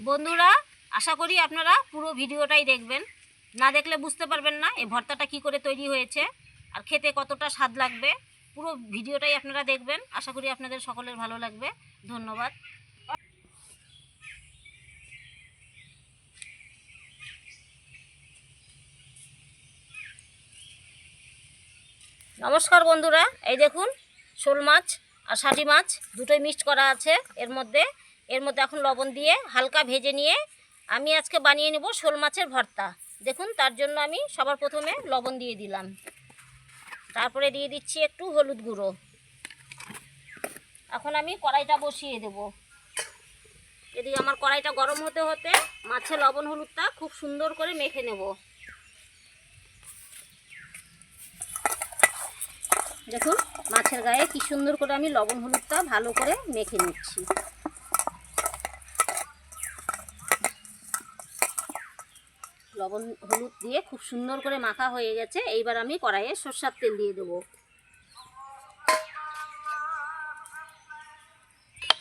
বন্ধুরা, আশা করি আপনারা পুরো ভিডিওটাই দেখবেন। না দেখলে বুঝতে পারবেন না এই ভর্তাটা কি করে তৈরি হয়েছে আর খেতে কতটা স্বাদ লাগবে। পুরো ভিডিওটাই আপনারা দেখবেন, আশা করি আপনাদের সকলের ভালো লাগবে। ধন্যবাদ। নমস্কার বন্ধুরা, এই দেখুন শোল মাছ আর শাটি মাছ দুটোই মিক্সড করা আছে। এর মধ্যে এখন লবণ দিয়ে হালকা ভেজে নিয়ে আমি আজকে বানিয়ে নেব শোল মাছের ভর্তা। দেখুন, তার জন্য আমি সবার প্রথমে লবণ দিয়ে দিলাম, তারপরে দিয়ে দিচ্ছি একটু হলুদ গুঁড়ো। এখন আমি কড়াইটা বসিয়ে দেব। এদিকে আমার কড়াইটা গরম হতে হতে মাছে লবণ হলুদটা খুব সুন্দর করে মেখে নেব। দেখুন মাছের গায়ে কি সুন্দর করে আমি লবণ হলুদটা ভালো করে মেখে নিচ্ছি। লবণ হলুদ দিয়ে খুব সুন্দর করে মাখা হয়ে গেছে। এইবার আমি কড়াইয়ে সরষের তেল দিয়ে দেবো।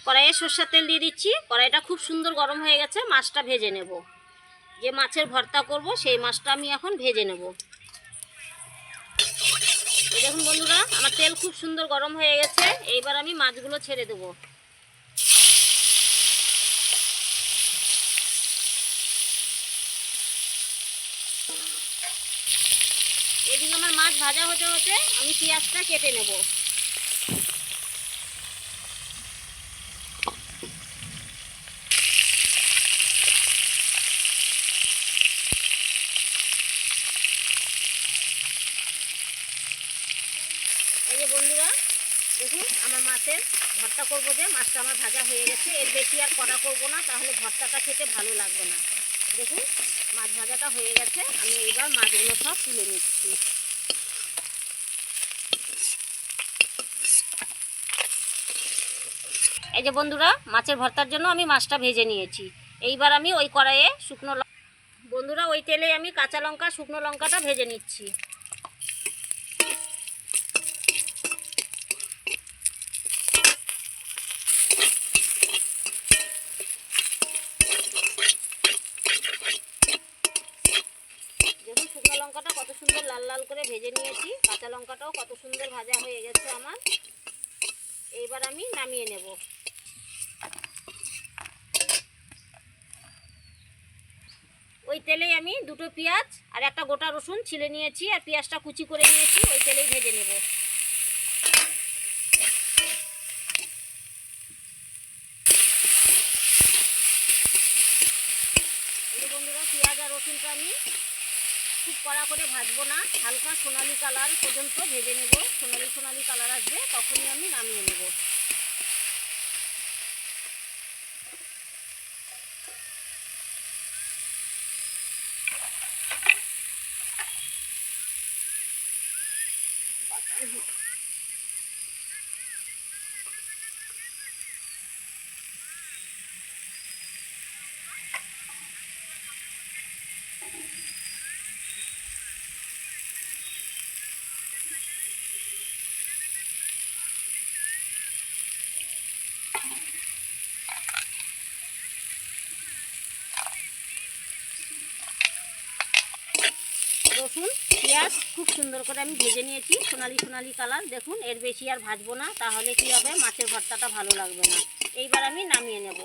কড়াইয়ে সরষের তেল দিয়ে দিচ্ছি। কড়াইটা খুব সুন্দর গরম হয়ে গেছে। মাছটা ভেজে নেব। যে মাছের ভর্তা করব সেই মাছটা আমি এখন ভেজে নেব। এই দেখুন বন্ধুরা, আমার তেল খুব সুন্দর গরম হয়ে গেছে। এইবার আমি মাছগুলো ছেড়ে দেবো। এদিকে আমার মাছ ভাজা হতে হতে আমি পেঁয়াজটা কেটে নেব। এই যে বন্ধুরা, দেখুন আমার মাছের ভর্তা করবো, যে মাছটা আমার ভাজা হয়ে গেছে। এর বেশি আর কড়া করবো না, তাহলে ভর্তাটা খেতে ভালো লাগবে না। দেখুন মাছ ভাজাটা হয়ে গেছে। আমি এইবার মাছগুলো সব তুলে নিচ্ছি। এই যে বন্ধুরা, মাছের ভর্তার জন্য আমি মাছটা ভেজে নিয়েছি। এইবার আমি ওই কড়াইয়ে বন্ধুরা ওই তেলে আমি কাঁচা লঙ্কা শুকনো লঙ্কাটা ভেজে নিচ্ছি। দেখুন শুকনো লঙ্কাটা কত সুন্দর লাল লাল করে ভেজে নিয়েছি। কাঁচা লঙ্কাটাও কত সুন্দর ভাজা হয়ে গেছে আমার। এইবার আমি নামিয়ে নেব। ওই তেলেই আমি দুটো পেঁয়াজ আর একটা গোটা রসুন ছিলে নিয়েছি, আর পেঁয়াজটা কুচি করে নিয়েছি। ওই তেলেই ভেজে নেব। এই বন্ধুরা, পেঁয়াজ আর রসুনটা আমি খুব কড়া করে ভাজবো না, হালকা সোনালি কালার পর্যন্ত ভেজে নেব। সোনালি কালার আসবে তখনই আমি নামিয়ে নেব। রসুন পেঁয়াজ খুব সুন্দর করে আমি ভেজে নিয়েছি, সোনালি কালার। দেখুন এর বেশি আর ভাজবো না, তাহলে কি হবে, মাছের ভর্তাটা ভালো লাগবে না। এইবার আমি নামিয়ে নেব।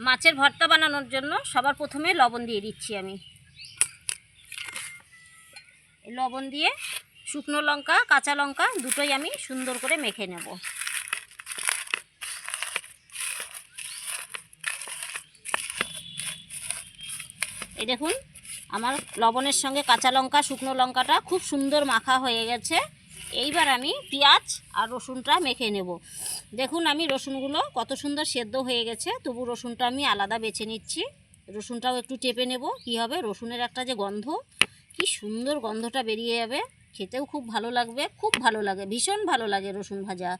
মাছের ভর্তা বানানোর জন্য সবার প্রথমে লবণ দিয়ে দিচ্ছি আমি। লবণ দিয়ে শুকনো লঙ্কা কাঁচা লঙ্কা দুটোই আমি সুন্দর করে মেখে নেব। এই দেখুন আমার লবণের সঙ্গে কাঁচা লঙ্কা শুকনো লঙ্কাটা খুব সুন্দর মাখা হয়ে গেছে। এইবার আমি পেঁয়াজ আর রসুনটা মেখে নেব। দেখুন আমি রসুনগুলো কত সুন্দর সেদ্ধ হয়ে গেছে, তবু রসুনটা আমি আলাদা বেছে নিচ্ছি। রসুনটাও একটু টেপে নেব। কি হবে, রসুনের একটা যে গন্ধ, কি সুন্দর গন্ধটা বেরিয়ে যাবে। খেতেও খুব ভালো লাগবে, খুব ভালো লাগে, ভীষণ ভালো লাগে রসুন ভাজা।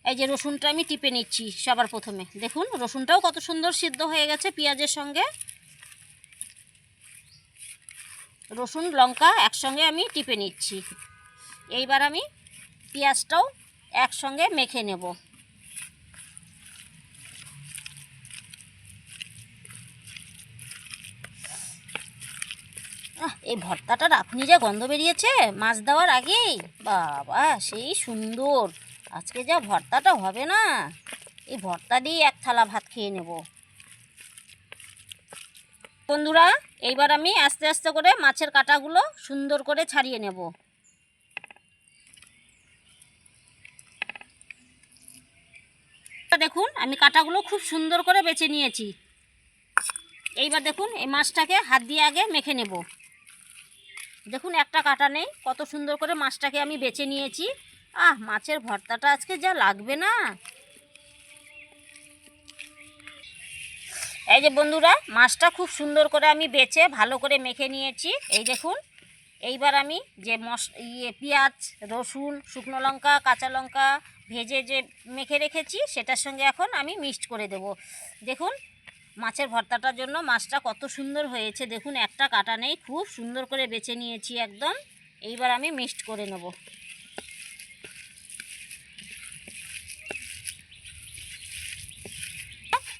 এই যে রসুনটা আমি টিপে নিচ্ছি সবার প্রথমে। দেখুন রসুনটাও কত সুন্দর সিদ্ধ হয়ে গেছে পেঁয়াজের সঙ্গে। রসুন লঙ্কা একসঙ্গে আমি টিপে নিচ্ছি। এইবার আমি পেঁয়াজটাও একসঙ্গে মেখে নেব। এই ভর্তাটার আপনি যা গন্ধ বেরিয়েছে মাছ দেওয়ার আগেই, বাবা সেই সুন্দর। আজকে যা ভর্তাটা হবে না, এই ভর্তা দিয়ে এক থালা ভাত খেয়ে নেব। বন্ধুরা, এইবার আমি আস্তে আস্তে করে মাছের কাঁটাগুলো সুন্দর করে ছাড়িয়ে নেব। দেখুন আমি কাঁটাগুলো খুব সুন্দর করে বেছে নিয়েছি। এইবার দেখুন এই মাছটাকে হাত দিয়ে আগে মেখে নেব। দেখুন একটা কাঁটা নেই, কত সুন্দর করে মাছটাকে আমি বেছে নিয়েছি। মাছের ভর্তাটা আজকে যা লাগবে না। এই যে বন্ধুরা, মাছটা খুব সুন্দর করে আমি বেছে ভালো করে মেখে নিয়েছি। এই দেখুন, এইবার আমি যে পেঁয়াজ, রসুন, শুকনো লঙ্কা, কাঁচা লঙ্কা ভেজে যে মেখে রেখেছি সেটার সঙ্গে এখন আমি মিক্সড করে দেব। দেখুন মাছের ভর্তাটার জন্য মাছটা কত সুন্দর হয়েছে। দেখুন একটা কাটা নেই, খুব সুন্দর করে বেছে নিয়েছি একদম। এইবার আমি মিক্সড করে নেব।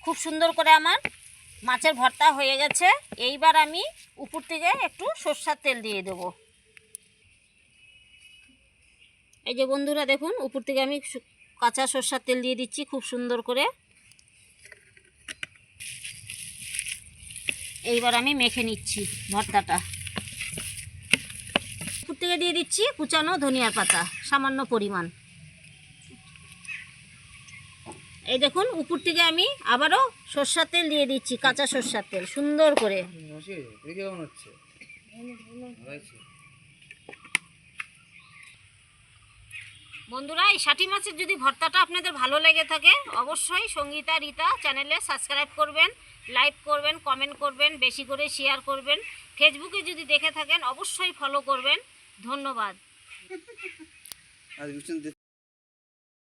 খুব সুন্দর করে আমার মাছের ভর্তা হয়ে গেছে। এইবার আমি উপর থেকে একটু সরষের তেল দিয়ে দেব। এই যে বন্ধুরা দেখুন, উপর থেকে আমি কাঁচা সরষের তেল দিয়ে দিচ্ছি খুব সুন্দর করে। এইবার আমি মেখে নিচ্ছি ভর্তাটা। উপর থেকে দিয়ে দিচ্ছি কুচানো ধনিয়ার পাতা সামান্য পরিমাণ। এই দেখুন উপর থেকে আমি আবারও সরষের তেল দিয়ে দিচ্ছি, কাঁচা সরষের তেল সুন্দর করে। বন্ধুরা, এই ষাটি মাছের যদি ভর্তাটা আপনাদের ভালো লেগে থাকে অবশ্যই সঙ্গীতা রীতা চ্যানেলে সাবস্ক্রাইব করবেন, লাইক করবেন, কমেন্ট করবেন, বেশি করে শেয়ার করবেন। ফেসবুকে যদি দেখে থাকেন অবশ্যই ফলো করবেন। ধন্যবাদ।